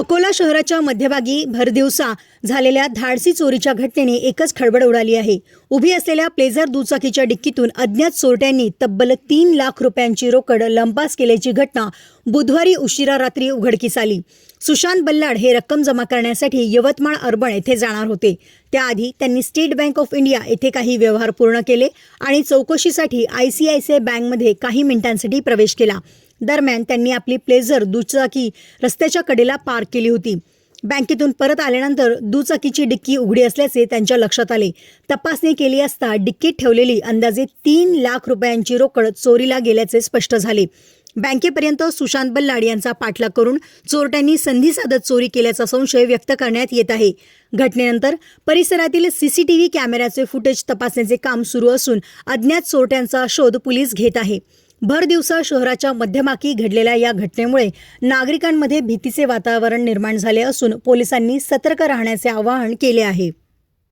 अकोला शहराच्या मध्यभागी भरदिवसा झालेल्या धाडसी चोरीच्या घटनेने एकच खळबळ उडाली आहे। उभी असलेल्या प्लेझर दुचाकीच्या डिक्कीतून अज्ञात चोरट्यांनी तब्बल 3 लाख रुपयांची रोकड लंपास केल्याची घटना बुधवारी उशिरा रात्री उघडकीस आली। सुशांत बल्लाड हे रक्कम जमा करण्यासाठी यवतमाळ अर्बन येथे जाणार होते। त्याआधी त्यांनी स्टेट बँक ऑफ इंडिया येथे काही व्यवहार पूर्ण केले आणि चौकशीसाठी ICICI बँकमध्ये काही मिनिटांसाठी प्रवेश केला। दरम्यान त्यांनी आपली प्लेझर दुचाकी रस्त्याच्या कडेला पार्क केली होती। बँकेतून परत आल्यानंतर दुचाकीची डिक्की उघडी असल्याचे त्यांच्या लक्षात आले। तपासणी केली असता डिक्कीत ठेवलेली अंदाजे 3 लाख रुपयांची रोकड चोरीला गेल्याचे स्पष्ट झाले। बँकेपर्यंत सुशांत बल्लाड यांचा पाठलाग करून चोरट्यांनी संधी साधत चोरी केल्याचा संशय व्यक्त करण्यात येत आहे। घटनेनंतर परिसरातील CCTV कॅमेऱ्याचे फुटेज तपासण्याचे काम सुरू असून अज्ञात चोरट्यांचा शोध पोलीस घेत आहे। भर दिवसा शहराच्या मध्यभागी घडलेल्या या घटनेमुळे नागरिकांमध्ये भीतीचे वातावरण निर्माण झाले असून पोलिसांनी सतर्क राहण्याचे आवाहन केले आहे।